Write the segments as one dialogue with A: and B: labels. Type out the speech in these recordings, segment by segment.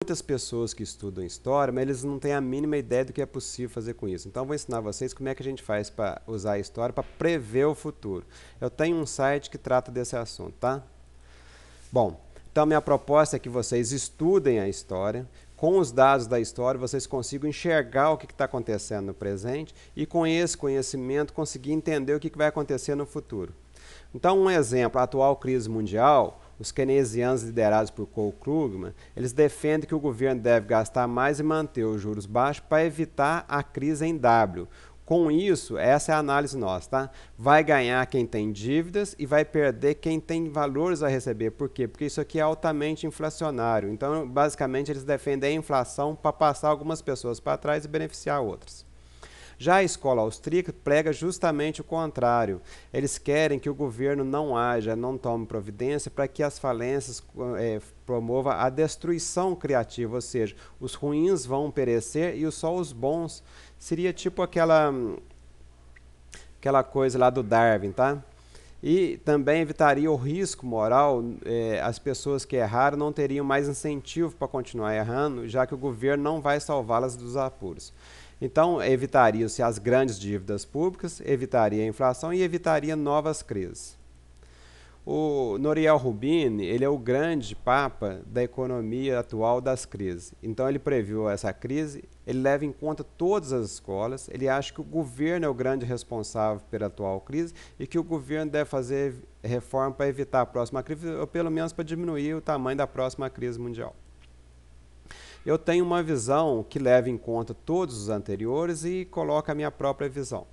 A: Muitas pessoas que estudam história, mas eles não têm a mínima ideia do que é possível fazer com isso. Então, eu vou ensinar vocês como é que a gente faz para usar a história para prever o futuro. Eu tenho um site que trata desse assunto, tá? Bom, então minha proposta é que vocês estudem a história. Com os dados da história, vocês consigam enxergar o que está acontecendo no presente e, com esse conhecimento, conseguir entender o que vai acontecer no futuro. Então, um exemplo, a atual crise mundial, os keynesianos liderados por Cole Krugman, eles defendem que o governo deve gastar mais e manter os juros baixos para evitar a crise em W. Com isso, essa é a análise nossa, tá? Vai ganhar quem tem dívidas e vai perder quem tem valores a receber. Por quê? Porque isso aqui é altamente inflacionário. Então, basicamente, eles defendem a inflação para passar algumas pessoas para trás e beneficiar outras. Já a escola austríaca prega justamente o contrário. Eles querem que o governo não haja, não tome providência para que as falências promovam a destruição criativa, ou seja, os ruins vão perecer e só os bons. Seria tipo aquela coisa lá do Darwin, tá? E também evitaria o risco moral, as pessoas que erraram não teriam mais incentivo para continuar errando, já que o governo não vai salvá-las dos apuros. Então, evitariam-se as grandes dívidas públicas, evitaria a inflação e evitaria novas crises. O Nouriel Roubini, ele é o grande papa da economia atual das crises. Então, ele previu essa crise, ele leva em conta todas as escolas, ele acha que o governo é o grande responsável pela atual crise e que o governo deve fazer reforma para evitar a próxima crise, ou pelo menos para diminuir o tamanho da próxima crise mundial. Eu tenho uma visão que leva em conta todos os anteriores e coloca a minha própria visão.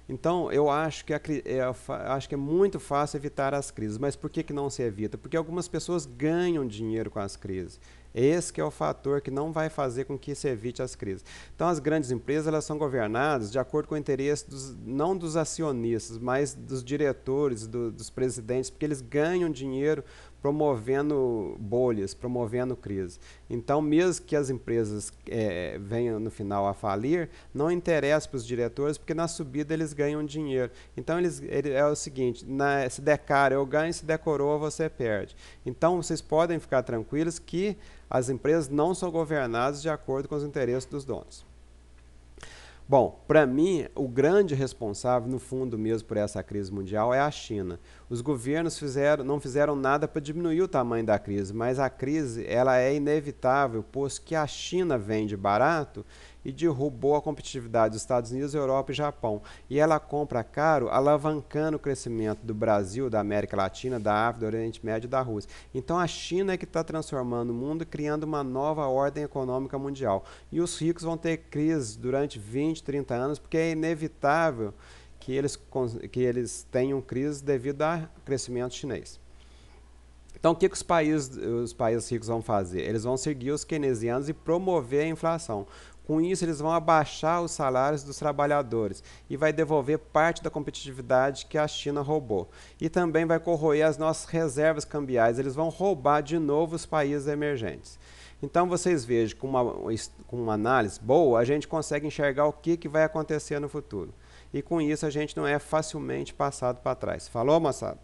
A: Então, eu acho que é muito fácil evitar as crises. Mas por que não se evita? Porque algumas pessoas ganham dinheiro com as crises. Esse que é o fator que não vai fazer com que se evite as crises. Então, as grandes empresas elas são governadas de acordo com o interesse não dos acionistas, mas dos diretores, dos presidentes, porque eles ganham dinheiro promovendo bolhas, promovendo crise. Então, mesmo que as empresas venham no final a falir, não interessa para os diretores, porque na subida eles ganham dinheiro. Então, é o seguinte, se der cara eu ganho, se der coroa você perde. Então, vocês podem ficar tranquilos que as empresas não são governadas de acordo com os interesses dos donos. Bom, para mim, o grande responsável, no fundo mesmo, por essa crise mundial é a China. Os governos não fizeram nada para diminuir o tamanho da crise, mas a crise ela é inevitável, pois que a China vende barato e derrubou a competitividade dos Estados Unidos, Europa e Japão. E ela compra caro, alavancando o crescimento do Brasil, da América Latina, da África, do Oriente Médio e da Rússia. Então a China é que está transformando o mundo, criando uma nova ordem econômica mundial. E os ricos vão ter crises durante 20, 30 anos, porque é inevitável que eles tenham crise devido ao crescimento chinês. Então, o que os países ricos vão fazer? Eles vão seguir os keynesianos e promover a inflação. Com isso, eles vão abaixar os salários dos trabalhadores e vai devolver parte da competitividade que a China roubou. E também vai corroer as nossas reservas cambiais. Eles vão roubar de novo os países emergentes. Então, vocês vejam, com uma análise boa, a gente consegue enxergar o que vai acontecer no futuro. E com isso, a gente não é facilmente passado para trás. Falou, moçada?